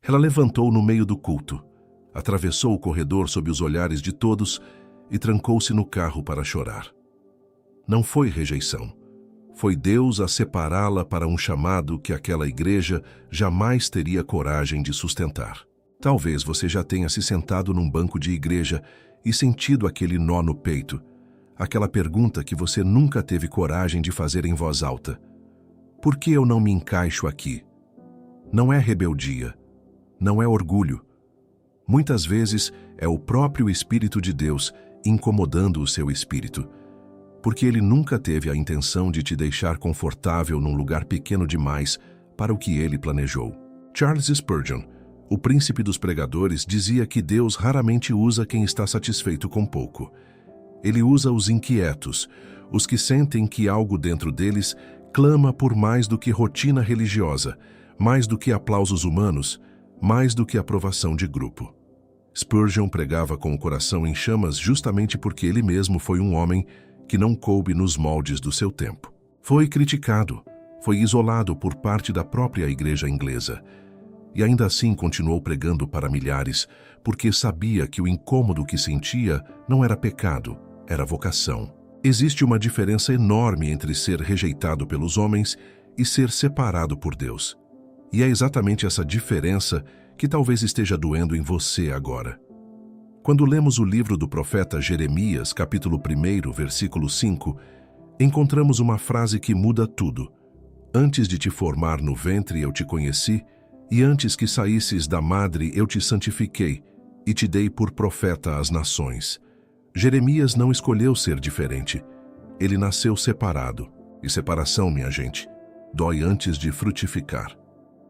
Ela levantou no meio do culto, atravessou o corredor sob os olhares de todos e trancou-se no carro para chorar. Não foi rejeição. Foi Deus a separá-la para um chamado que aquela igreja jamais teria coragem de sustentar. Talvez você já tenha se sentado num banco de igreja e sentido aquele nó no peito, aquela pergunta que você nunca teve coragem de fazer em voz alta. Por que eu não me encaixo aqui? Não é rebeldia, não é orgulho. Muitas vezes é o próprio Espírito de Deus incomodando o seu espírito, porque ele nunca teve a intenção de te deixar confortável num lugar pequeno demais para o que ele planejou. Charles Spurgeon, o príncipe dos pregadores, dizia que Deus raramente usa quem está satisfeito com pouco. Ele usa os inquietos, os que sentem que algo dentro deles clama por mais do que rotina religiosa, mais do que aplausos humanos, mais do que aprovação de grupo. Spurgeon pregava com o coração em chamas justamente porque ele mesmo foi um homem que não coube nos moldes do seu tempo. Foi criticado, foi isolado por parte da própria igreja inglesa, e ainda assim continuou pregando para milhares, porque sabia que o incômodo que sentia não era pecado, era vocação. Existe uma diferença enorme entre ser rejeitado pelos homens e ser separado por Deus. E é exatamente essa diferença que talvez esteja doendo em você agora. Quando lemos o livro do profeta Jeremias, capítulo 1, versículo 5, encontramos uma frase que muda tudo. Antes de te formar no ventre eu te conheci, e antes que saísses da madre eu te santifiquei, e te dei por profeta às nações. Jeremias não escolheu ser diferente. Ele nasceu separado. E separação, minha gente, dói antes de frutificar.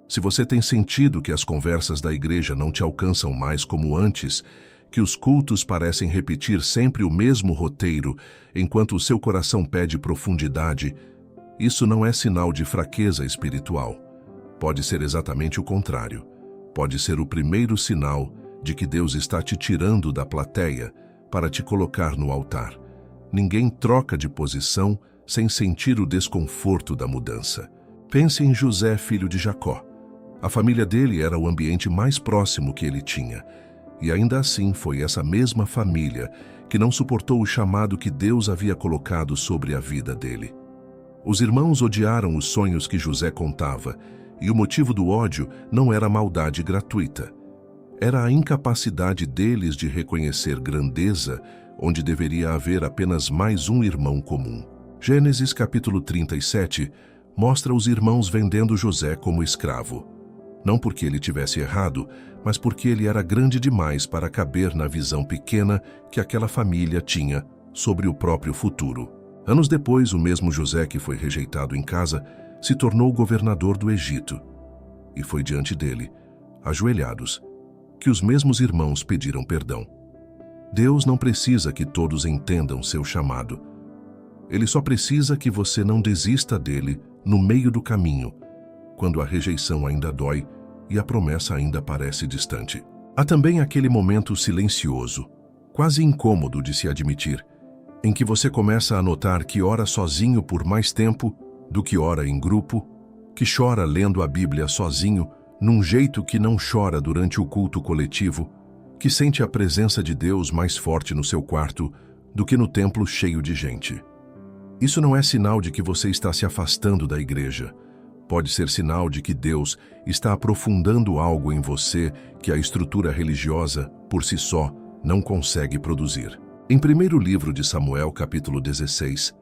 Se você tem sentido que as conversas da igreja não te alcançam mais como antes, que os cultos parecem repetir sempre o mesmo roteiro, enquanto o seu coração pede profundidade, isso não é sinal de fraqueza espiritual. Pode ser exatamente o contrário. Pode ser o primeiro sinal de que Deus está te tirando da plateia para te colocar no altar. Ninguém troca de posição sem sentir o desconforto da mudança. Pense em José, filho de Jacó. A família dele era o ambiente mais próximo que ele tinha. E ainda assim foi essa mesma família que não suportou o chamado que Deus havia colocado sobre a vida dele. Os irmãos odiaram os sonhos que José contava, e o motivo do ódio não era maldade gratuita. Era a incapacidade deles de reconhecer grandeza onde deveria haver apenas mais um irmão comum. Gênesis capítulo 37 mostra os irmãos vendendo José como escravo. Não porque ele tivesse errado, mas porque ele era grande demais para caber na visão pequena que aquela família tinha sobre o próprio futuro. Anos depois, o mesmo José que foi rejeitado em casa se tornou governador do Egito. E foi diante dele, ajoelhados, que os mesmos irmãos pediram perdão. Deus não precisa que todos entendam seu chamado. Ele só precisa que você não desista dele no meio do caminho, quando a rejeição ainda dói e a promessa ainda parece distante. Há também aquele momento silencioso, quase incômodo de se admitir, em que você começa a notar que ora sozinho por mais tempo do que ora em grupo, que chora lendo a Bíblia sozinho, num jeito que não chora durante o culto coletivo, que sente a presença de Deus mais forte no seu quarto do que no templo cheio de gente. Isso não é sinal de que você está se afastando da igreja. Pode ser sinal de que Deus está aprofundando algo em você que a estrutura religiosa, por si só, não consegue produzir. Em 1º livro de Samuel, capítulo 16,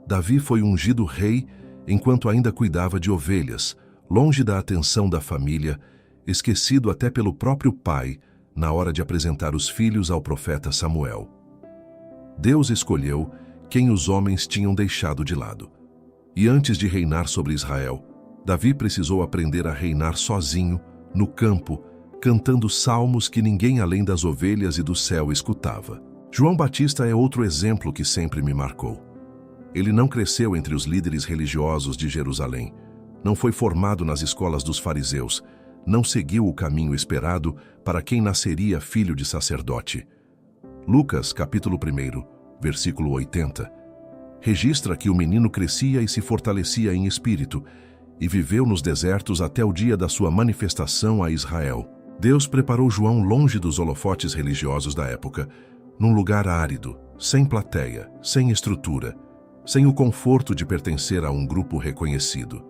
Davi foi ungido rei enquanto ainda cuidava de ovelhas, longe da atenção da família, esquecido até pelo próprio pai na hora de apresentar os filhos ao profeta Samuel. Deus escolheu quem os homens tinham deixado de lado. E antes de reinar sobre Israel, Davi precisou aprender a reinar sozinho, no campo, cantando salmos que ninguém além das ovelhas e do céu escutava. João Batista é outro exemplo que sempre me marcou. Ele não cresceu entre os líderes religiosos de Jerusalém, não foi formado nas escolas dos fariseus, não seguiu o caminho esperado para quem nasceria filho de sacerdote. Lucas, capítulo 1, versículo 80, registra que o menino crescia e se fortalecia em espírito, e viveu nos desertos até o dia da sua manifestação a Israel. Deus preparou João longe dos holofotes religiosos da época, num lugar árido, sem plateia, sem estrutura, sem o conforto de pertencer a um grupo reconhecido.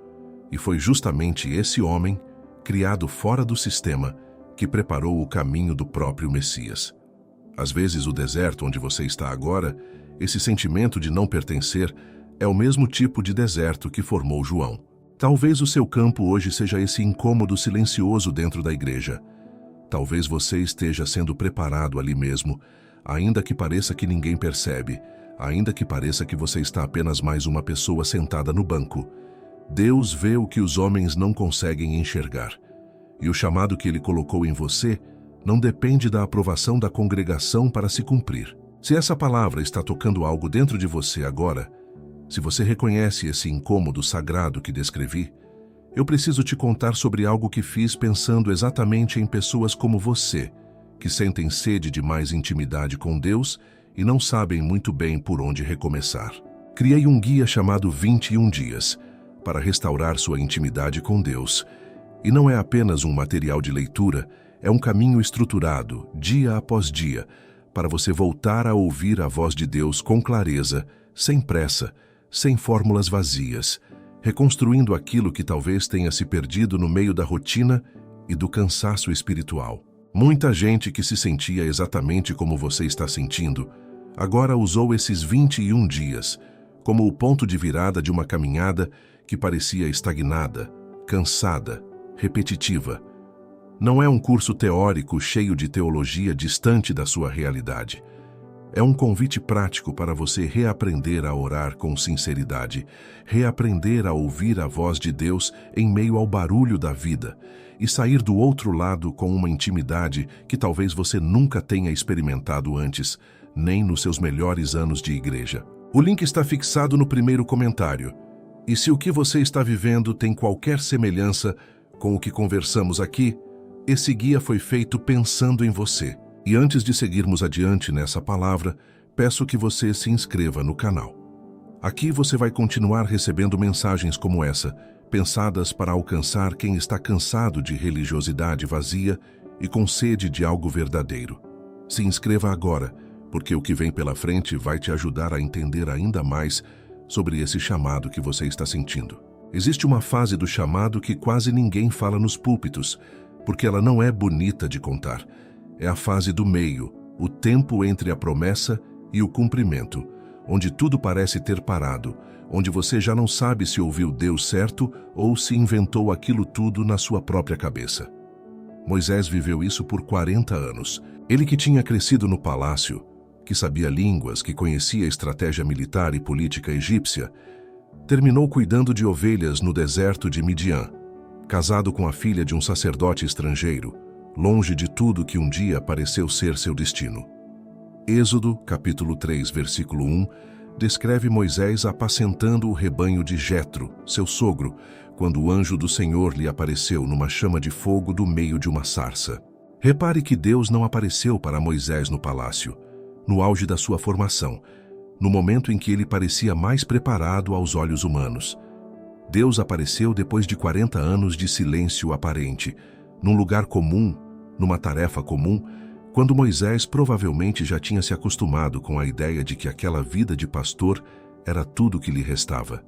E foi justamente esse homem, criado fora do sistema, que preparou o caminho do próprio Messias. Às vezes, o deserto onde você está agora, esse sentimento de não pertencer, é o mesmo tipo de deserto que formou João. Talvez o seu campo hoje seja esse incômodo silencioso dentro da igreja. Talvez você esteja sendo preparado ali mesmo, ainda que pareça que ninguém percebe, ainda que pareça que você está apenas mais uma pessoa sentada no banco. Deus vê o que os homens não conseguem enxergar. E o chamado que Ele colocou em você não depende da aprovação da congregação para se cumprir. Se essa palavra está tocando algo dentro de você agora, se você reconhece esse incômodo sagrado que descrevi, eu preciso te contar sobre algo que fiz pensando exatamente em pessoas como você, que sentem sede de mais intimidade com Deus e não sabem muito bem por onde recomeçar. Criei um guia chamado 21 Dias para restaurar sua intimidade com Deus. E não é apenas um material de leitura, é um caminho estruturado, dia após dia, para você voltar a ouvir a voz de Deus com clareza, sem pressa, sem fórmulas vazias, reconstruindo aquilo que talvez tenha se perdido no meio da rotina e do cansaço espiritual. Muita gente que se sentia exatamente como você está sentindo, agora usou esses 21 dias como o ponto de virada de uma caminhada que parecia estagnada, cansada, repetitiva. Não é um curso teórico cheio de teologia distante da sua realidade. É um convite prático para você reaprender a orar com sinceridade, reaprender a ouvir a voz de Deus em meio ao barulho da vida e sair do outro lado com uma intimidade que talvez você nunca tenha experimentado antes, nem nos seus melhores anos de igreja. O link está fixado no primeiro comentário. E se o que você está vivendo tem qualquer semelhança com o que conversamos aqui, esse guia foi feito pensando em você. E antes de seguirmos adiante nessa palavra, peço que você se inscreva no canal. Aqui você vai continuar recebendo mensagens como essa, pensadas para alcançar quem está cansado de religiosidade vazia e com sede de algo verdadeiro. Se inscreva agora, porque o que vem pela frente vai te ajudar a entender ainda mais sobre esse chamado que você está sentindo. Existe uma fase do chamado que quase ninguém fala nos púlpitos, porque ela não é bonita de contar. É a fase do meio, o tempo entre a promessa e o cumprimento, onde tudo parece ter parado, onde você já não sabe se ouviu Deus certo ou se inventou aquilo tudo na sua própria cabeça. Moisés viveu isso por 40 anos. Ele que tinha crescido no palácio, que sabia línguas, que conhecia a estratégia militar e política egípcia, terminou cuidando de ovelhas no deserto de Midian, casado com a filha de um sacerdote estrangeiro, longe de tudo que um dia pareceu ser seu destino. Êxodo, capítulo 3, versículo 1, descreve Moisés apacentando o rebanho de Jetro, seu sogro, quando o anjo do Senhor lhe apareceu numa chama de fogo do meio de uma sarça. Repare que Deus não apareceu para Moisés no palácio, no auge da sua formação, no momento em que ele parecia mais preparado aos olhos humanos. Deus apareceu depois de 40 anos de silêncio aparente, num lugar comum, numa tarefa comum, quando Moisés provavelmente já tinha se acostumado com a ideia de que aquela vida de pastor era tudo que lhe restava.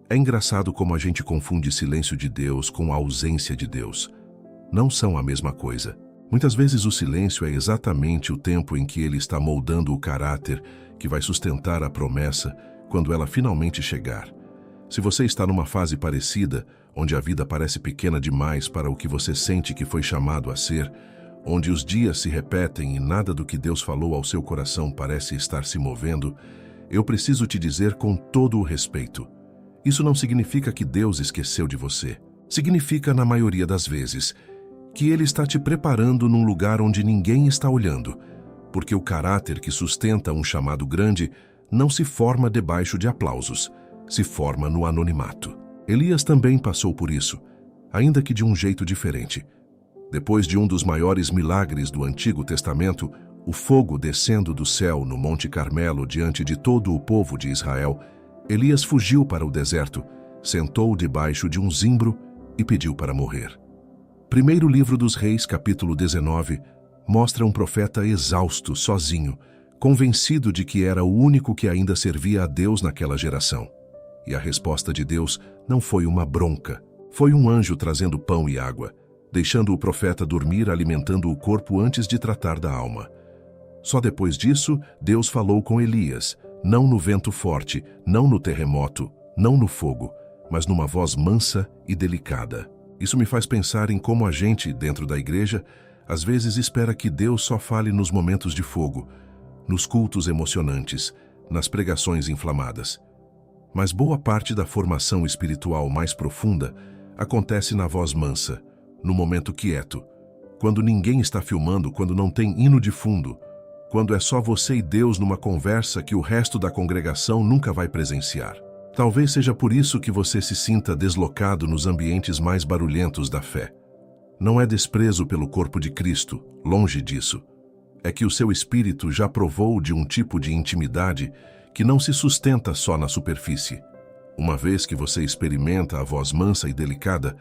É engraçado como a gente confunde silêncio de Deus com a ausência de Deus. Não são a mesma coisa. Muitas vezes o silêncio é exatamente o tempo em que ele está moldando o caráter que vai sustentar a promessa quando ela finalmente chegar. Se você está numa fase parecida, onde a vida parece pequena demais para o que você sente que foi chamado a ser, onde os dias se repetem e nada do que Deus falou ao seu coração parece estar se movendo, eu preciso te dizer com todo o respeito. Isso não significa que Deus esqueceu de você. Significa, na maioria das vezes, que Ele está te preparando num lugar onde ninguém está olhando, porque o caráter que sustenta um chamado grande não se forma debaixo de aplausos, se forma no anonimato. Elias também passou por isso, ainda que de um jeito diferente. Depois de um dos maiores milagres do Antigo Testamento, o fogo descendo do céu no Monte Carmelo diante de todo o povo de Israel, Elias fugiu para o deserto, sentou debaixo de um zimbro e pediu para morrer. Primeiro livro dos Reis, capítulo 19, mostra um profeta exausto, sozinho, convencido de que era o único que ainda servia a Deus naquela geração. E a resposta de Deus não foi uma bronca, foi um anjo trazendo pão e água, deixando o profeta dormir alimentando o corpo antes de tratar da alma. Só depois disso, Deus falou com Elias, não no vento forte, não no terremoto, não no fogo, mas numa voz mansa e delicada. Isso me faz pensar em como a gente, dentro da igreja, às vezes espera que Deus só fale nos momentos de fogo, nos cultos emocionantes, nas pregações inflamadas. Mas boa parte da formação espiritual mais profunda acontece na voz mansa, no momento quieto, quando ninguém está filmando, quando não tem hino de fundo, quando é só você e Deus numa conversa que o resto da congregação nunca vai presenciar. Talvez seja por isso que você se sinta deslocado nos ambientes mais barulhentos da fé. Não é desprezo pelo corpo de Cristo, longe disso. É que o seu espírito já provou de um tipo de intimidade que não se sustenta só na superfície. Uma vez que você experimenta a voz mansa e delicada,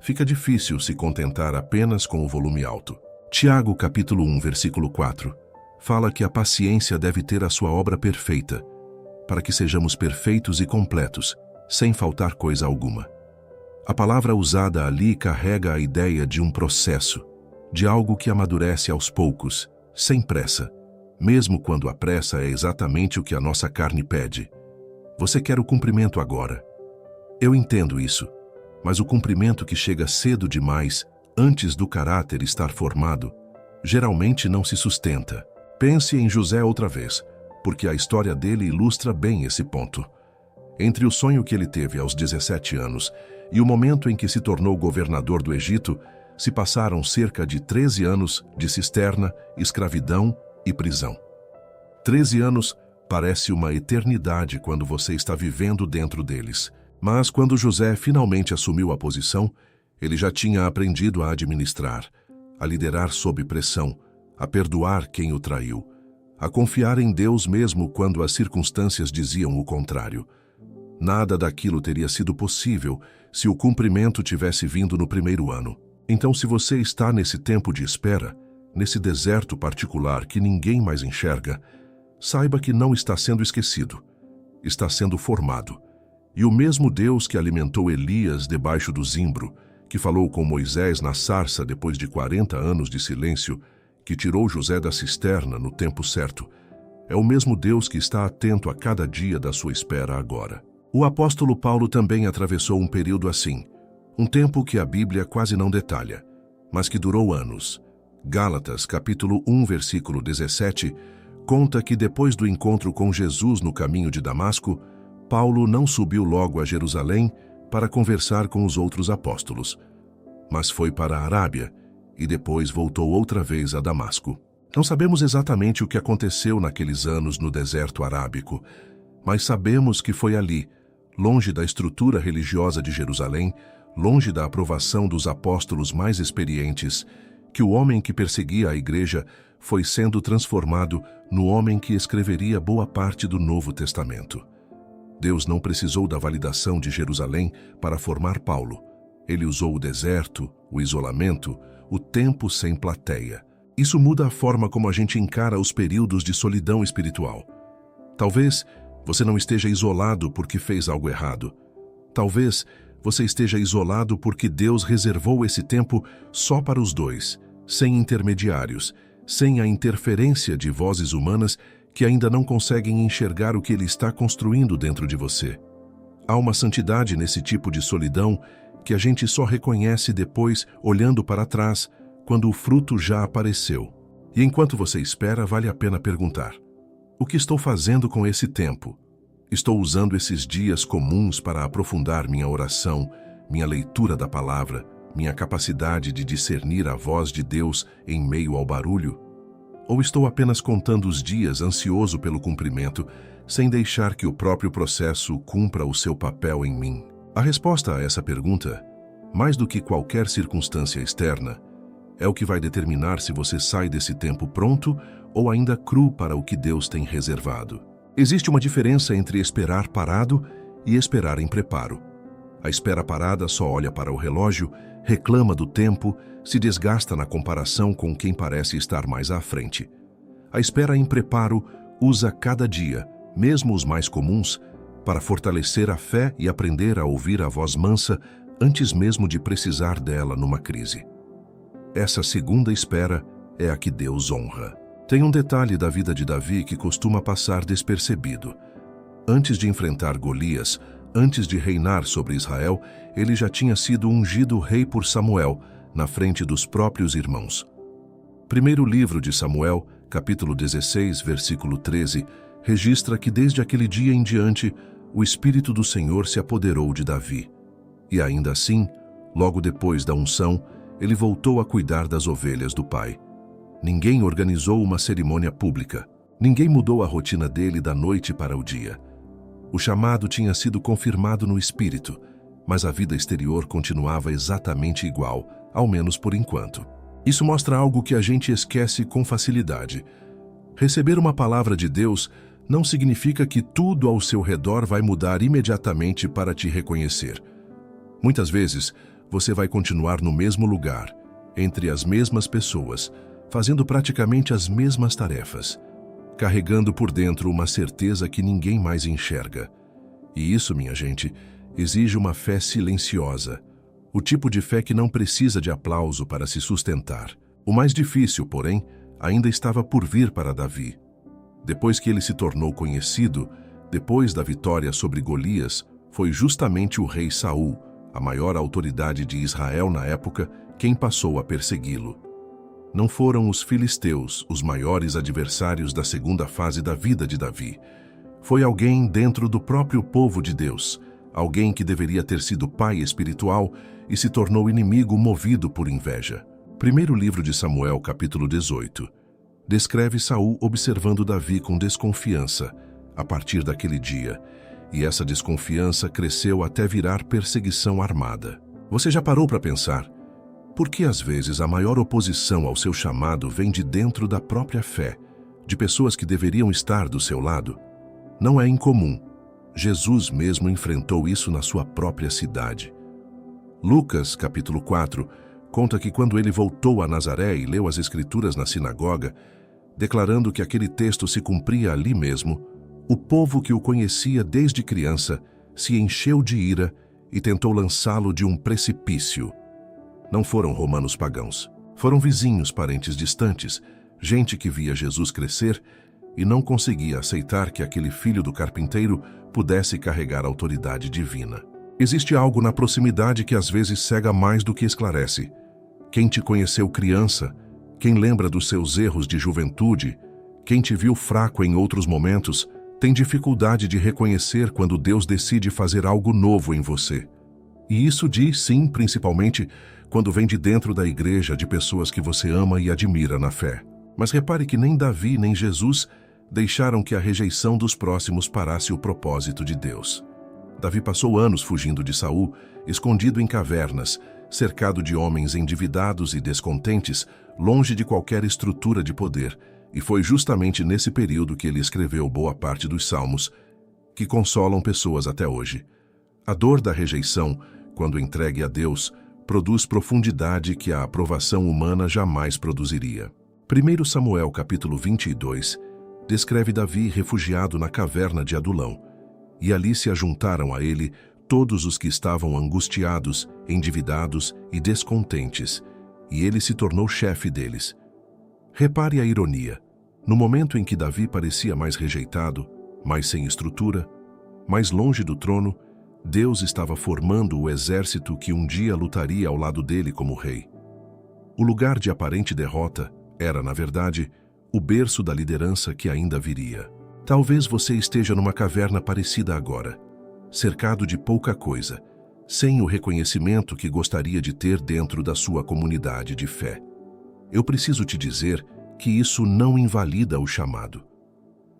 fica difícil se contentar apenas com o volume alto. Tiago, capítulo 1, versículo 4, fala que a paciência deve ter a sua obra perfeita, para que sejamos perfeitos e completos, sem faltar coisa alguma. A palavra usada ali carrega a ideia de um processo, de algo que amadurece aos poucos, sem pressa, mesmo quando a pressa é exatamente o que a nossa carne pede. Você quer o cumprimento agora. Eu entendo isso, mas o cumprimento que chega cedo demais, antes do caráter estar formado, geralmente não se sustenta. Pense em José outra vez, porque a história dele ilustra bem esse ponto. Entre o sonho que ele teve aos 17 anos e o momento em que se tornou governador do Egito, se passaram cerca de 13 anos de cisterna, escravidão e prisão. 13 anos parece uma eternidade quando você está vivendo dentro deles. Mas quando José finalmente assumiu a posição, ele já tinha aprendido a administrar, a liderar sob pressão, a perdoar quem o traiu, a confiar em Deus mesmo quando as circunstâncias diziam o contrário. Nada daquilo teria sido possível se o cumprimento tivesse vindo no primeiro ano. Então, se você está nesse tempo de espera, nesse deserto particular que ninguém mais enxerga, saiba que não está sendo esquecido, está sendo formado. E o mesmo Deus que alimentou Elias debaixo do zimbro, que falou com Moisés na sarça depois de 40 anos de silêncio, que tirou José da cisterna no tempo certo, é o mesmo Deus que está atento a cada dia da sua espera agora. O apóstolo Paulo também atravessou um período assim, um tempo que a Bíblia quase não detalha, mas que durou anos. Gálatas, capítulo 1, versículo 17, conta que depois do encontro com Jesus no caminho de Damasco, Paulo não subiu logo a Jerusalém para conversar com os outros apóstolos, mas foi para a Arábia e depois voltou outra vez a Damasco. Não sabemos exatamente o que aconteceu naqueles anos no deserto arábico, mas sabemos que foi ali, longe da estrutura religiosa de Jerusalém, longe da aprovação dos apóstolos mais experientes, que o homem que perseguia a igreja foi sendo transformado no homem que escreveria boa parte do Novo Testamento. Deus não precisou da validação de Jerusalém para formar Paulo. Ele usou o deserto, o isolamento, o tempo sem plateia. Isso muda a forma como a gente encara os períodos de solidão espiritual. Talvez você não esteja isolado porque fez algo errado. Talvez você esteja isolado porque Deus reservou esse tempo só para os dois, sem intermediários, sem a interferência de vozes humanas que ainda não conseguem enxergar o que Ele está construindo dentro de você. Há uma santidade nesse tipo de solidão que a gente só reconhece depois, olhando para trás, quando o fruto já apareceu. E enquanto você espera, vale a pena perguntar: o que estou fazendo com esse tempo? Estou usando esses dias comuns para aprofundar minha oração, minha leitura da palavra, minha capacidade de discernir a voz de Deus em meio ao barulho? Ou estou apenas contando os dias ansioso pelo cumprimento, sem deixar que o próprio processo cumpra o seu papel em mim? A resposta a essa pergunta, mais do que qualquer circunstância externa, é o que vai determinar se você sai desse tempo pronto ou ainda cru para o que Deus tem reservado. Existe uma diferença entre esperar parado e esperar em preparo. A espera parada só olha para o relógio, reclama do tempo, se desgasta na comparação com quem parece estar mais à frente. A espera em preparo usa cada dia, mesmo os mais comuns, para fortalecer a fé e aprender a ouvir a voz mansa antes mesmo de precisar dela numa crise. Essa segunda espera é a que Deus honra. Tem um detalhe da vida de Davi que costuma passar despercebido. Antes de enfrentar Golias, antes de reinar sobre Israel, ele já tinha sido ungido rei por Samuel, na frente dos próprios irmãos. Primeiro livro de Samuel, capítulo 16, versículo 13, registra que desde aquele dia em diante, o Espírito do Senhor se apoderou de Davi. E ainda assim, logo depois da unção, ele voltou a cuidar das ovelhas do pai. Ninguém organizou uma cerimônia pública. Ninguém mudou a rotina dele da noite para o dia. O chamado tinha sido confirmado no Espírito, mas a vida exterior continuava exatamente igual, ao menos por enquanto. Isso mostra algo que a gente esquece com facilidade. Receber uma palavra de Deus não significa que tudo ao seu redor vai mudar imediatamente para te reconhecer. Muitas vezes, você vai continuar no mesmo lugar, entre as mesmas pessoas, fazendo praticamente as mesmas tarefas, carregando por dentro uma certeza que ninguém mais enxerga. E isso, minha gente, exige uma fé silenciosa, o tipo de fé que não precisa de aplauso para se sustentar. O mais difícil, porém, ainda estava por vir para Davi. Depois que ele se tornou conhecido, depois da vitória sobre Golias, foi justamente o rei Saul, a maior autoridade de Israel na época, quem passou a persegui-lo. Não foram os filisteus os maiores adversários da segunda fase da vida de Davi. Foi alguém dentro do próprio povo de Deus, alguém que deveria ter sido pai espiritual e se tornou inimigo movido por inveja. Primeiro livro de Samuel, capítulo 18. Descreve Saul observando Davi com desconfiança a partir daquele dia, e essa desconfiança cresceu até virar perseguição armada. Você já parou para pensar? Por que às vezes a maior oposição ao seu chamado vem de dentro da própria fé, de pessoas que deveriam estar do seu lado? Não é incomum. Jesus mesmo enfrentou isso na sua própria cidade. Lucas, capítulo 4, conta que quando ele voltou a Nazaré e leu as Escrituras na sinagoga, declarando que aquele texto se cumpria ali mesmo, o povo que o conhecia desde criança se encheu de ira e tentou lançá-lo de um precipício. Não foram romanos pagãos, foram vizinhos, parentes distantes, gente que via Jesus crescer e não conseguia aceitar que aquele filho do carpinteiro pudesse carregar a autoridade divina. Existe algo na proximidade que às vezes cega mais do que esclarece. Quem te conheceu criança, quem lembra dos seus erros de juventude, quem te viu fraco em outros momentos, tem dificuldade de reconhecer quando Deus decide fazer algo novo em você. E isso diz sim, principalmente quando vem de dentro da igreja, de pessoas que você ama e admira na fé. Mas repare que nem Davi nem Jesus deixaram que a rejeição dos próximos parasse o propósito de Deus. Davi passou anos fugindo de Saul, escondido em cavernas, cercado de homens endividados e descontentes, longe de qualquer estrutura de poder, e foi justamente nesse período que ele escreveu boa parte dos salmos, que consolam pessoas até hoje. A dor da rejeição, quando entregue a Deus, produz profundidade que a aprovação humana jamais produziria. 1 Samuel, capítulo 22, descreve Davi refugiado na caverna de Adulão, e ali se ajuntaram a ele todos os que estavam angustiados, endividados e descontentes, e ele se tornou chefe deles. Repare a ironia. No momento em que Davi parecia mais rejeitado, mais sem estrutura, mais longe do trono, Deus estava formando o exército que um dia lutaria ao lado dele como rei. O lugar de aparente derrota era, na verdade, o berço da liderança que ainda viria. Talvez você esteja numa caverna parecida agora, cercado de pouca coisa, sem o reconhecimento que gostaria de ter dentro da sua comunidade de fé. Eu preciso te dizer que isso não invalida o chamado.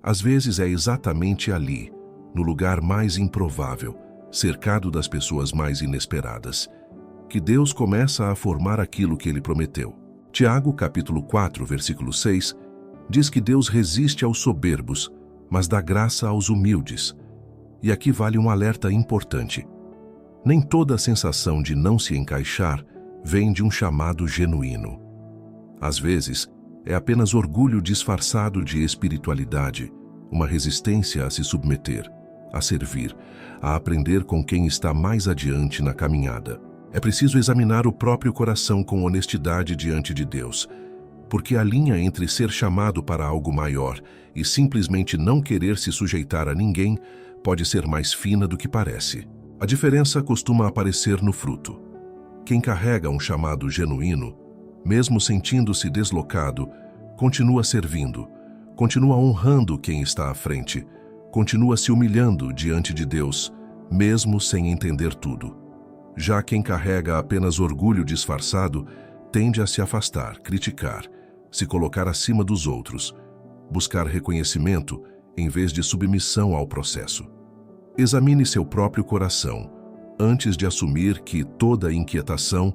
Às vezes é exatamente ali, no lugar mais improvável, cercado das pessoas mais inesperadas, que Deus começa a formar aquilo que ele prometeu. Tiago, capítulo 4, versículo 6, diz que Deus resiste aos soberbos, mas dá graça aos humildes. E aqui vale um alerta importante. Nem toda a sensação de não se encaixar vem de um chamado genuíno. Às vezes, é apenas orgulho disfarçado de espiritualidade, uma resistência a se submeter, a servir, a aprender com quem está mais adiante na caminhada. É preciso examinar o próprio coração com honestidade diante de Deus, porque a linha entre ser chamado para algo maior e simplesmente não querer se sujeitar a ninguém pode ser mais fina do que parece. A diferença costuma aparecer no fruto. Quem carrega um chamado genuíno, mesmo sentindo-se deslocado, continua servindo, continua honrando quem está à frente, continua se humilhando diante de Deus, mesmo sem entender tudo. Já quem carrega apenas orgulho disfarçado tende a se afastar, criticar, se colocar acima dos outros, buscar reconhecimento em vez de submissão ao processo. Examine seu próprio coração antes de assumir que toda inquietação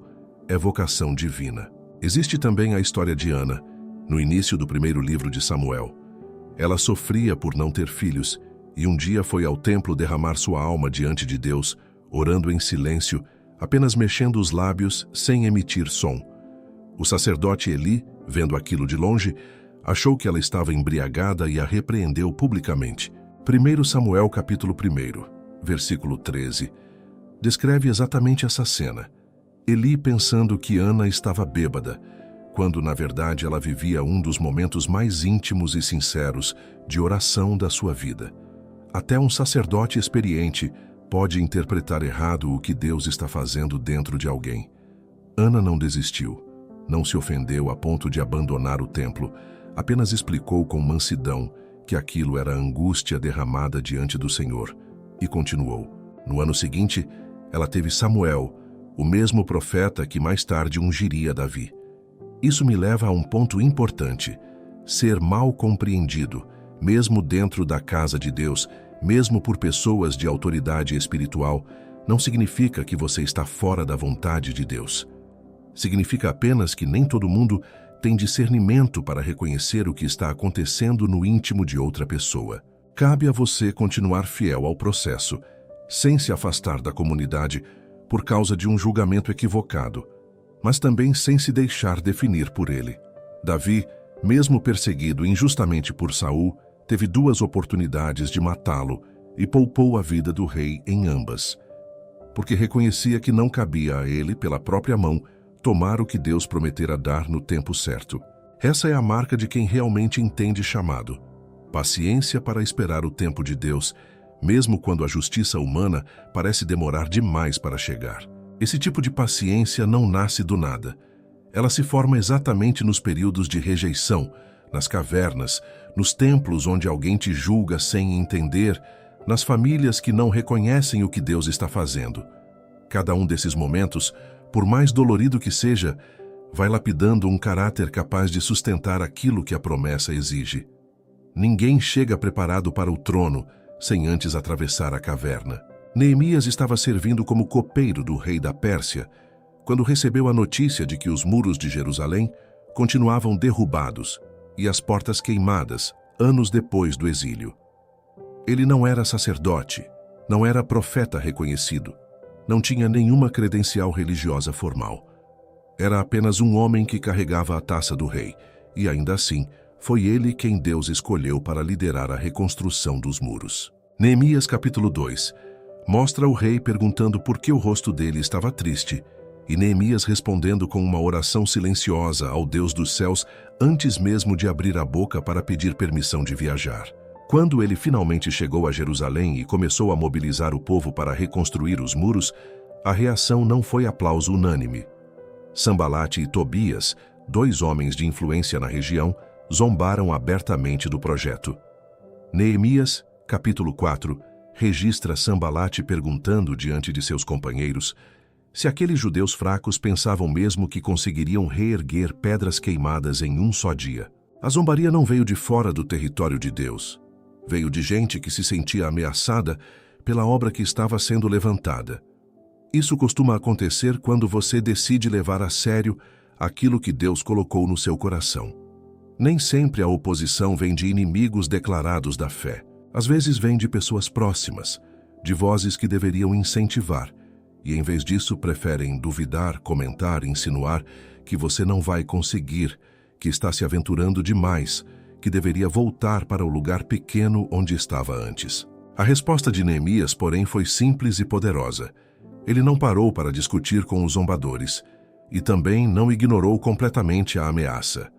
é vocação divina. Existe também a história de Ana, no início do primeiro livro de Samuel. Ela sofria por não ter filhos e um dia foi ao templo derramar sua alma diante de Deus, orando em silêncio, apenas mexendo os lábios sem emitir som. O sacerdote Eli, vendo aquilo de longe, achou que ela estava embriagada e a repreendeu publicamente. 1 Samuel capítulo 1, versículo 13, descreve exatamente essa cena. Eli pensando que Ana estava bêbada, quando na verdade ela vivia um dos momentos mais íntimos e sinceros de oração da sua vida. Até um sacerdote experiente pode interpretar errado o que Deus está fazendo dentro de alguém. Ana não desistiu, não se ofendeu a ponto de abandonar o templo, apenas explicou com mansidão que aquilo era angústia derramada diante do Senhor, e continuou. No ano seguinte, ela teve Samuel, o mesmo profeta que mais tarde ungiria Davi. Isso me leva a um ponto importante: ser mal compreendido, mesmo dentro da casa de Deus, mesmo por pessoas de autoridade espiritual, não significa que você está fora da vontade de Deus. Significa apenas que nem todo mundo tem discernimento para reconhecer o que está acontecendo no íntimo de outra pessoa. Cabe a você continuar fiel ao processo, sem se afastar da comunidade por causa de um julgamento equivocado, mas também sem se deixar definir por ele. Davi, mesmo perseguido injustamente por Saul, teve 2 oportunidades de matá-lo e poupou a vida do rei em ambas, porque reconhecia que não cabia a ele, pela própria mão, tomar o que Deus prometera dar no tempo certo. Essa é a marca de quem realmente entende chamado. Paciência para esperar o tempo de Deus, mesmo quando a justiça humana parece demorar demais para chegar. Esse tipo de paciência não nasce do nada. Ela se forma exatamente nos períodos de rejeição, nas cavernas, nos templos onde alguém te julga sem entender, nas famílias que não reconhecem o que Deus está fazendo. Cada um desses momentos, por mais dolorido que seja, vai lapidando um caráter capaz de sustentar aquilo que a promessa exige. Ninguém chega preparado para o trono sem antes atravessar a caverna. Neemias estava servindo como copeiro do rei da Pérsia, quando recebeu a notícia de que os muros de Jerusalém continuavam derrubados e as portas queimadas, anos depois do exílio. Ele não era sacerdote, não era profeta reconhecido, não tinha nenhuma credencial religiosa formal. Era apenas um homem que carregava a taça do rei, e ainda assim, foi ele quem Deus escolheu para liderar a reconstrução dos muros. Neemias capítulo 2 mostra o rei perguntando por que o rosto dele estava triste, e Neemias respondendo com uma oração silenciosa ao Deus dos céus antes mesmo de abrir a boca para pedir permissão de viajar. Quando ele finalmente chegou a Jerusalém e começou a mobilizar o povo para reconstruir os muros, a reação não foi aplauso unânime. Sanbalate e Tobias, 2 homens de influência na região, zombaram abertamente do projeto. Neemias, capítulo 4, registra Sanbalate perguntando diante de seus companheiros se aqueles judeus fracos pensavam mesmo que conseguiriam reerguer pedras queimadas em um só dia. A zombaria não veio de fora do território de Deus. Veio de gente que se sentia ameaçada pela obra que estava sendo levantada. Isso costuma acontecer quando você decide levar a sério aquilo que Deus colocou no seu coração. Nem sempre a oposição vem de inimigos declarados da fé. Às vezes vem de pessoas próximas, de vozes que deveriam incentivar, e em vez disso preferem duvidar, comentar, insinuar que você não vai conseguir, que está se aventurando demais, que deveria voltar para o lugar pequeno onde estava antes. A resposta de Neemias, porém, foi simples e poderosa. Ele não parou para discutir com os zombadores e também não ignorou completamente a ameaça.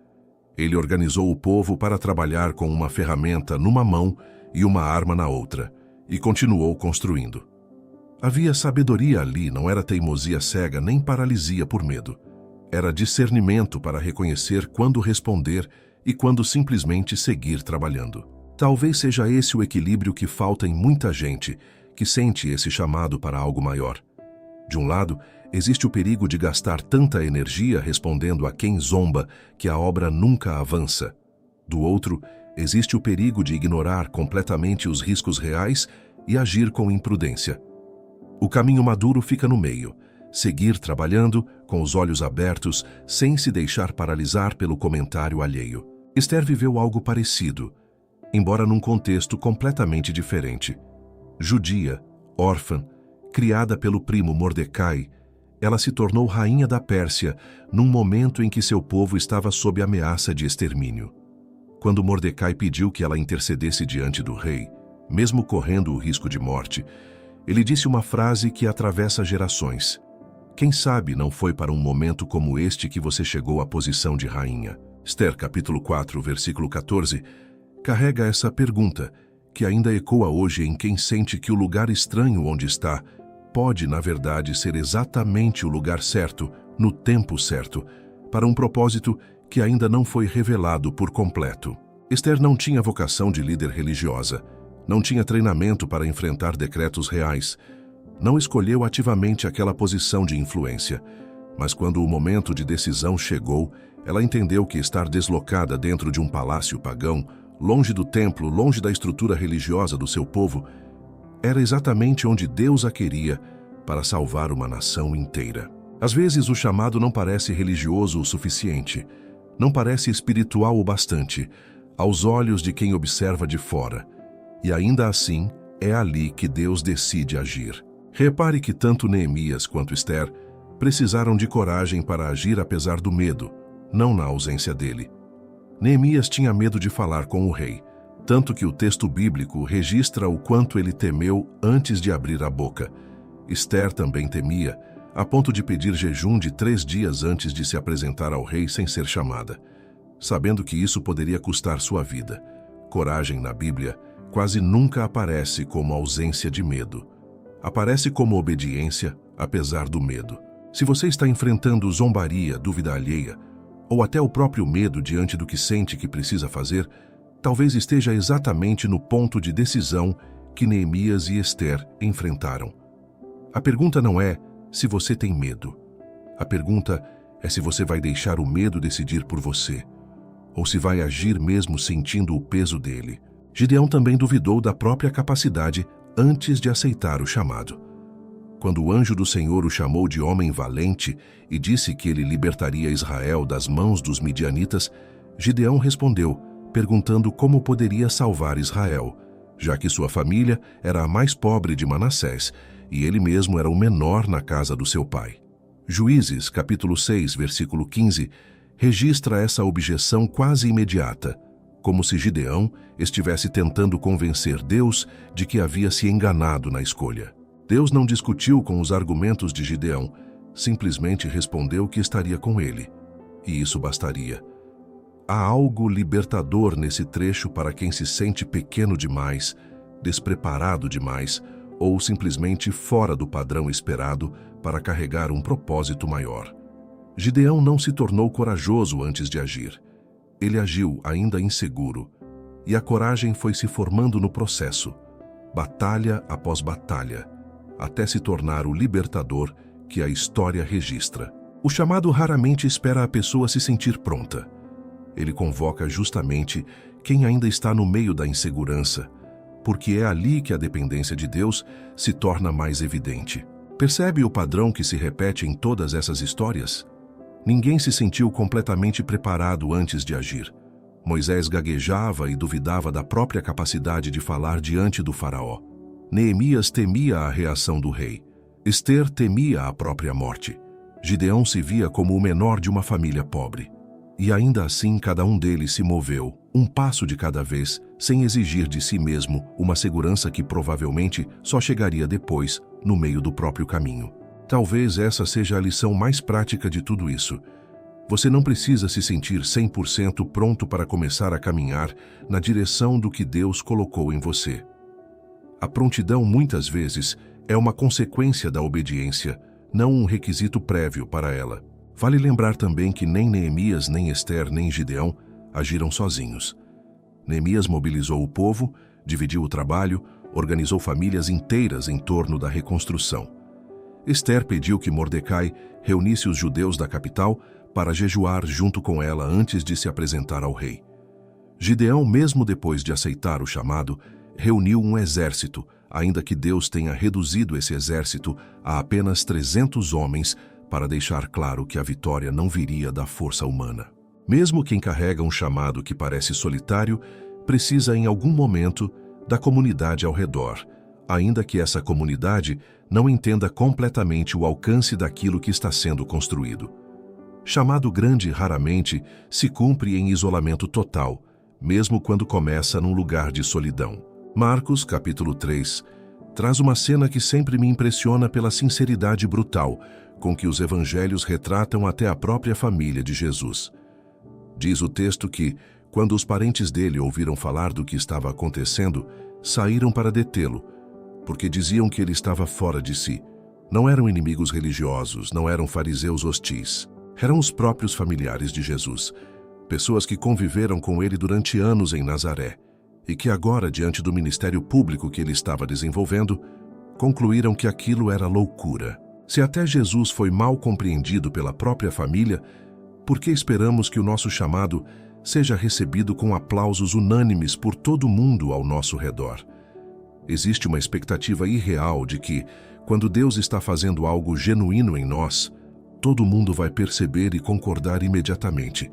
Ele organizou o povo para trabalhar com uma ferramenta numa mão e uma arma na outra, e continuou construindo. Havia sabedoria ali, não era teimosia cega nem paralisia por medo. Era discernimento para reconhecer quando responder e quando simplesmente seguir trabalhando. Talvez seja esse o equilíbrio que falta em muita gente que sente esse chamado para algo maior. De um lado, existe o perigo de gastar tanta energia respondendo a quem zomba que a obra nunca avança. Do outro, existe o perigo de ignorar completamente os riscos reais e agir com imprudência. O caminho maduro fica no meio, seguir trabalhando, com os olhos abertos, sem se deixar paralisar pelo comentário alheio. Esther viveu algo parecido, embora num contexto completamente diferente. Judia, órfã, criada pelo primo Mordecai, ela se tornou rainha da Pérsia num momento em que seu povo estava sob ameaça de extermínio. Quando Mordecai pediu que ela intercedesse diante do rei, mesmo correndo o risco de morte, ele disse uma frase que atravessa gerações. Quem sabe não foi para um momento como este que você chegou à posição de rainha? Esther, capítulo 4, versículo 14, carrega essa pergunta, que ainda ecoa hoje em quem sente que o lugar estranho onde está pode, na verdade, ser exatamente o lugar certo, no tempo certo, para um propósito que ainda não foi revelado por completo. Esther não tinha vocação de líder religiosa, não tinha treinamento para enfrentar decretos reais, não escolheu ativamente aquela posição de influência, mas quando o momento de decisão chegou, ela entendeu que estar deslocada dentro de um palácio pagão, longe do templo, longe da estrutura religiosa do seu povo, era exatamente onde Deus a queria para salvar uma nação inteira. Às vezes o chamado não parece religioso o suficiente, não parece espiritual o bastante, aos olhos de quem observa de fora, e ainda assim é ali que Deus decide agir. Repare que tanto Neemias quanto Esther precisaram de coragem para agir apesar do medo, não na ausência dele. Neemias tinha medo de falar com o rei, tanto que o texto bíblico registra o quanto ele temeu antes de abrir a boca. Esther também temia, a ponto de pedir jejum de 3 dias antes de se apresentar ao rei sem ser chamada, sabendo que isso poderia custar sua vida. Coragem na Bíblia quase nunca aparece como ausência de medo. Aparece como obediência, apesar do medo. Se você está enfrentando zombaria, dúvida alheia, ou até o próprio medo diante do que sente que precisa fazer, talvez esteja exatamente no ponto de decisão que Neemias e Esther enfrentaram. A pergunta não é se você tem medo. A pergunta é se você vai deixar o medo decidir por você, ou se vai agir mesmo sentindo o peso dele. Gideão também duvidou da própria capacidade antes de aceitar o chamado. Quando o anjo do Senhor o chamou de homem valente e disse que ele libertaria Israel das mãos dos midianitas, Gideão respondeu, perguntando como poderia salvar Israel, já que sua família era a mais pobre de Manassés e ele mesmo era o menor na casa do seu pai. Juízes, capítulo 6, versículo 15, registra essa objeção quase imediata, como se Gideão estivesse tentando convencer Deus de que havia se enganado na escolha. Deus não discutiu com os argumentos de Gideão, simplesmente respondeu que estaria com ele, e isso bastaria. Há algo libertador nesse trecho para quem se sente pequeno demais, despreparado demais ou simplesmente fora do padrão esperado para carregar um propósito maior. Gideão não se tornou corajoso antes de agir. Ele agiu ainda inseguro, e a coragem foi se formando no processo, batalha após batalha, até se tornar o libertador que a história registra. O chamado raramente espera a pessoa se sentir pronta. Ele convoca justamente quem ainda está no meio da insegurança, porque é ali que a dependência de Deus se torna mais evidente. Percebe o padrão que se repete em todas essas histórias? Ninguém se sentiu completamente preparado antes de agir. Moisés gaguejava e duvidava da própria capacidade de falar diante do faraó. Neemias temia a reação do rei. Ester temia a própria morte. Gideão se via como o menor de uma família pobre. E ainda assim cada um deles se moveu, um passo de cada vez, sem exigir de si mesmo uma segurança que provavelmente só chegaria depois, no meio do próprio caminho. Talvez essa seja a lição mais prática de tudo isso. Você não precisa se sentir 100% pronto para começar a caminhar na direção do que Deus colocou em você. A prontidão, muitas vezes, é uma consequência da obediência, não um requisito prévio para ela. Vale lembrar também que nem Neemias, nem Ester, nem Gideão agiram sozinhos. Neemias mobilizou o povo, dividiu o trabalho, organizou famílias inteiras em torno da reconstrução. Ester pediu que Mordecai reunisse os judeus da capital para jejuar junto com ela antes de se apresentar ao rei. Gideão, mesmo depois de aceitar o chamado, reuniu um exército, ainda que Deus tenha reduzido esse exército a apenas 300 homens, para deixar claro que a vitória não viria da força humana. Mesmo quem carrega um chamado que parece solitário, precisa em algum momento da comunidade ao redor, ainda que essa comunidade não entenda completamente o alcance daquilo que está sendo construído. Chamado grande raramente se cumpre em isolamento total, mesmo quando começa num lugar de solidão. Marcos, capítulo 3, traz uma cena que sempre me impressiona pela sinceridade brutal com que os evangelhos retratam até a própria família de Jesus. Diz o texto que, quando os parentes dele ouviram falar do que estava acontecendo, saíram para detê-lo, porque diziam que ele estava fora de si. Não eram inimigos religiosos, não eram fariseus hostis. Eram os próprios familiares de Jesus, pessoas que conviveram com ele durante anos em Nazaré, e que agora, diante do ministério público que ele estava desenvolvendo, concluíram que aquilo era loucura. Se até Jesus foi mal compreendido pela própria família, por que esperamos que o nosso chamado seja recebido com aplausos unânimes por todo mundo ao nosso redor? Existe uma expectativa irreal de que, quando Deus está fazendo algo genuíno em nós, todo mundo vai perceber e concordar imediatamente.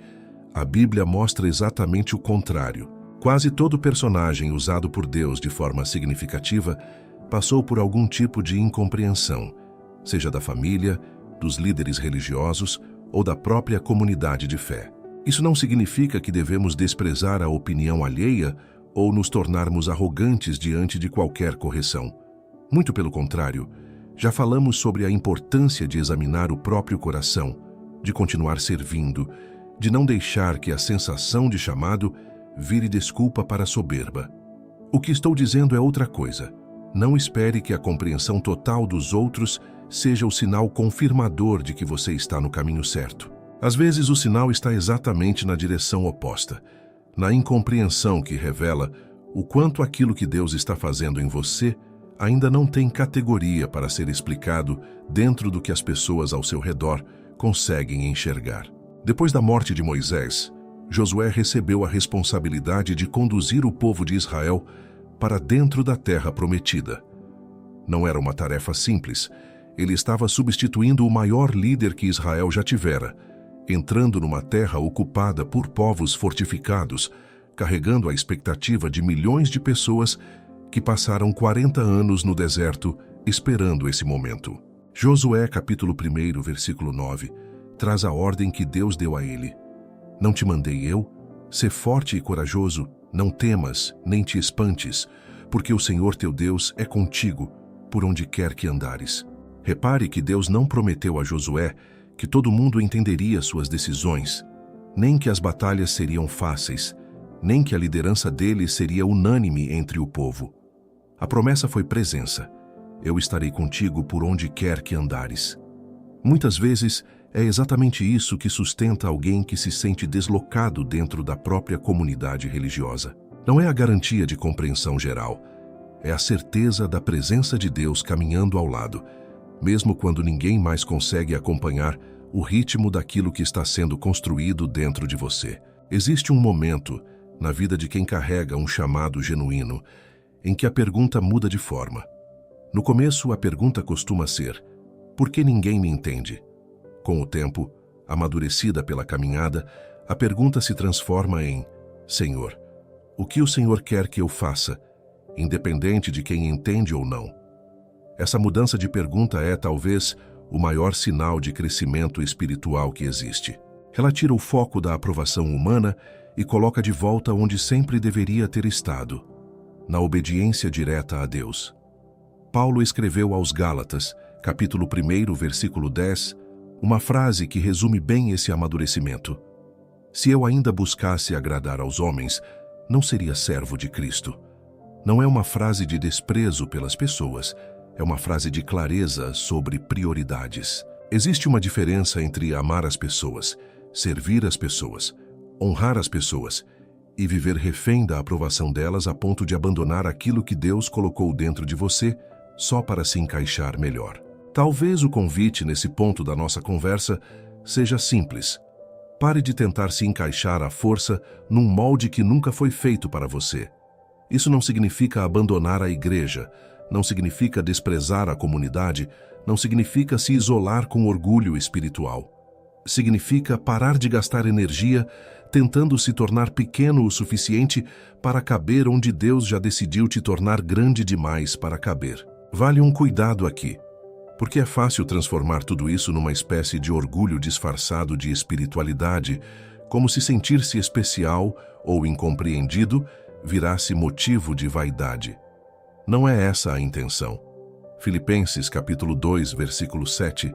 A Bíblia mostra exatamente o contrário. Quase todo personagem usado por Deus de forma significativa passou por algum tipo de incompreensão, seja da família, dos líderes religiosos ou da própria comunidade de fé. Isso não significa que devemos desprezar a opinião alheia ou nos tornarmos arrogantes diante de qualquer correção. Muito pelo contrário, já falamos sobre a importância de examinar o próprio coração, de continuar servindo, de não deixar que a sensação de chamado vire desculpa para a soberba. O que estou dizendo é outra coisa. Não espere que a compreensão total dos outros seja o sinal confirmador de que você está no caminho certo. Às vezes o sinal está exatamente na direção oposta, na incompreensão que revela o quanto aquilo que Deus está fazendo em você ainda não tem categoria para ser explicado dentro do que as pessoas ao seu redor conseguem enxergar. Depois da morte de Moisés, Josué recebeu a responsabilidade de conduzir o povo de Israel para dentro da terra prometida. Não era uma tarefa simples. Ele estava substituindo o maior líder que Israel já tivera, entrando numa terra ocupada por povos fortificados, carregando a expectativa de milhões de pessoas que passaram 40 anos no deserto esperando esse momento. Josué, capítulo 1, versículo 9, traz a ordem que Deus deu a ele. Não te mandei eu? Sê forte e corajoso, não temas, nem te espantes, porque o Senhor teu Deus é contigo, por onde quer que andares. Repare que Deus não prometeu a Josué que todo mundo entenderia suas decisões, nem que as batalhas seriam fáceis, nem que a liderança dele seria unânime entre o povo. A promessa foi presença. Eu estarei contigo por onde quer que andares. Muitas vezes, é exatamente isso que sustenta alguém que se sente deslocado dentro da própria comunidade religiosa. Não é a garantia de compreensão geral, é a certeza da presença de Deus caminhando ao lado, mesmo quando ninguém mais consegue acompanhar o ritmo daquilo que está sendo construído dentro de você. Existe um momento na vida de quem carrega um chamado genuíno em que a pergunta muda de forma. No começo, a pergunta costuma ser: por que ninguém me entende? Com o tempo, amadurecida pela caminhada, a pergunta se transforma em: Senhor, o que o Senhor quer que eu faça, independente de quem entende ou não? Essa mudança de pergunta é, talvez, o maior sinal de crescimento espiritual que existe. Ela tira o foco da aprovação humana e coloca de volta onde sempre deveria ter estado, na obediência direta a Deus. Paulo escreveu aos Gálatas, capítulo 1, versículo 10, uma frase que resume bem esse amadurecimento. Se eu ainda buscasse agradar aos homens, não seria servo de Cristo. Não é uma frase de desprezo pelas pessoas, é uma frase de clareza sobre prioridades. Existe uma diferença entre amar as pessoas, servir as pessoas, honrar as pessoas e viver refém da aprovação delas a ponto de abandonar aquilo que Deus colocou dentro de você só para se encaixar melhor. Talvez o convite nesse ponto da nossa conversa seja simples. Pare de tentar se encaixar à força num molde que nunca foi feito para você. Isso não significa abandonar a igreja, não significa desprezar a comunidade, não significa se isolar com orgulho espiritual. Significa parar de gastar energia tentando se tornar pequeno o suficiente para caber onde Deus já decidiu te tornar grande demais para caber. Vale um cuidado aqui, porque é fácil transformar tudo isso numa espécie de orgulho disfarçado de espiritualidade, como se sentir-se especial ou incompreendido virasse motivo de vaidade. Não é essa a intenção. Filipenses capítulo 2, versículo 7,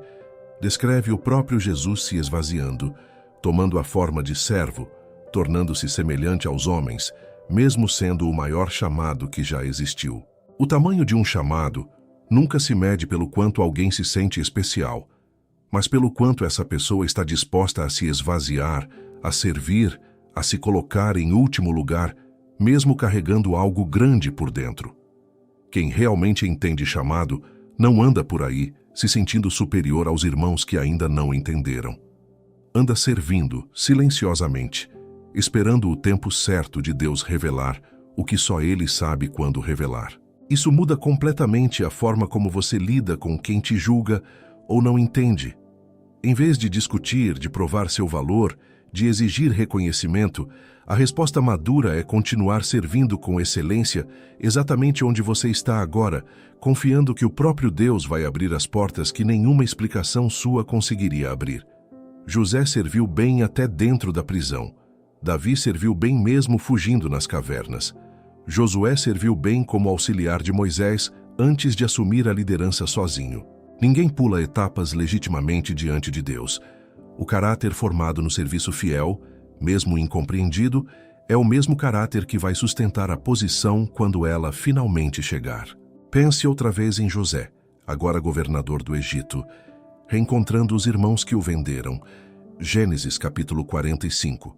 descreve o próprio Jesus se esvaziando, tomando a forma de servo, tornando-se semelhante aos homens, mesmo sendo o maior chamado que já existiu. O tamanho de um chamado nunca se mede pelo quanto alguém se sente especial, mas pelo quanto essa pessoa está disposta a se esvaziar, a servir, a se colocar em último lugar, mesmo carregando algo grande por dentro. Quem realmente entende chamado não anda por aí se sentindo superior aos irmãos que ainda não entenderam. Anda servindo, silenciosamente, esperando o tempo certo de Deus revelar o que só Ele sabe quando revelar. Isso muda completamente a forma como você lida com quem te julga ou não entende. Em vez de discutir, de provar seu valor, de exigir reconhecimento, a resposta madura é continuar servindo com excelência exatamente onde você está agora, confiando que o próprio Deus vai abrir as portas que nenhuma explicação sua conseguiria abrir. José serviu bem até dentro da prisão. Davi serviu bem mesmo fugindo nas cavernas. Josué serviu bem como auxiliar de Moisés antes de assumir a liderança sozinho. Ninguém pula etapas legitimamente diante de Deus. O caráter formado no serviço fiel, mesmo incompreendido, é o mesmo caráter que vai sustentar a posição quando ela finalmente chegar. Pense outra vez em José, agora governador do Egito, reencontrando os irmãos que o venderam. Gênesis capítulo 45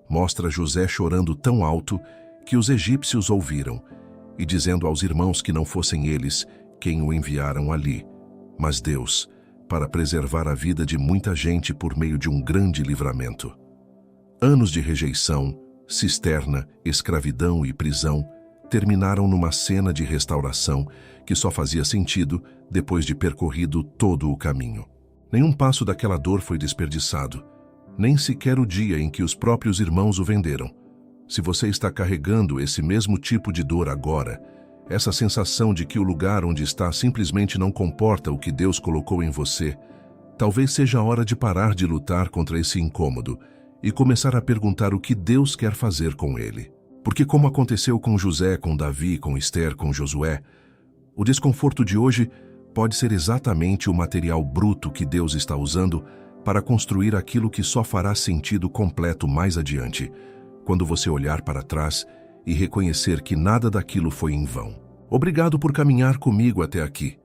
mostra José chorando tão alto que os egípcios ouviram, e dizendo aos irmãos que não fossem eles quem o enviaram ali, mas Deus, para preservar a vida de muita gente por meio de um grande livramento. Anos de rejeição, cisterna, escravidão e prisão terminaram numa cena de restauração que só fazia sentido depois de percorrido todo o caminho. Nenhum passo daquela dor foi desperdiçado, nem sequer o dia em que os próprios irmãos o venderam. Se você está carregando esse mesmo tipo de dor agora, essa sensação de que o lugar onde está simplesmente não comporta o que Deus colocou em você, talvez seja a hora de parar de lutar contra esse incômodo e começar a perguntar o que Deus quer fazer com ele. Porque como aconteceu com José, com Davi, com Esther, com Josué, o desconforto de hoje pode ser exatamente o material bruto que Deus está usando para construir aquilo que só fará sentido completo mais adiante, quando você olhar para trás e reconhecer que nada daquilo foi em vão. Obrigado por caminhar comigo até aqui.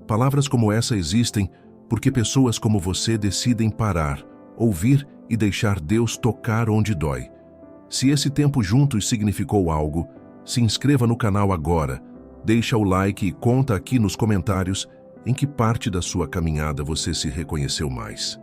Palavras como essa existem porque pessoas como você decidem parar, ouvir e deixar Deus tocar onde dói. Se esse tempo juntos significou algo, se inscreva no canal agora, deixa o like e conta aqui nos comentários em que parte da sua caminhada você se reconheceu mais.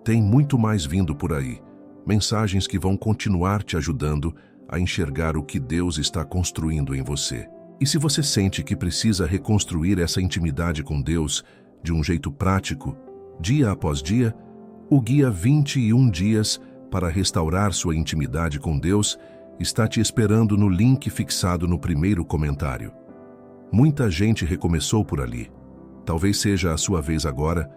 Tem muito mais vindo por aí, mensagens que vão continuar te ajudando a enxergar o que Deus está construindo em você. E se você sente que precisa reconstruir essa intimidade com Deus de um jeito prático, dia após dia, o guia 21 dias para restaurar sua intimidade com Deus está te esperando no link fixado no primeiro comentário. Muita gente recomeçou por ali, Talvez seja a sua vez agora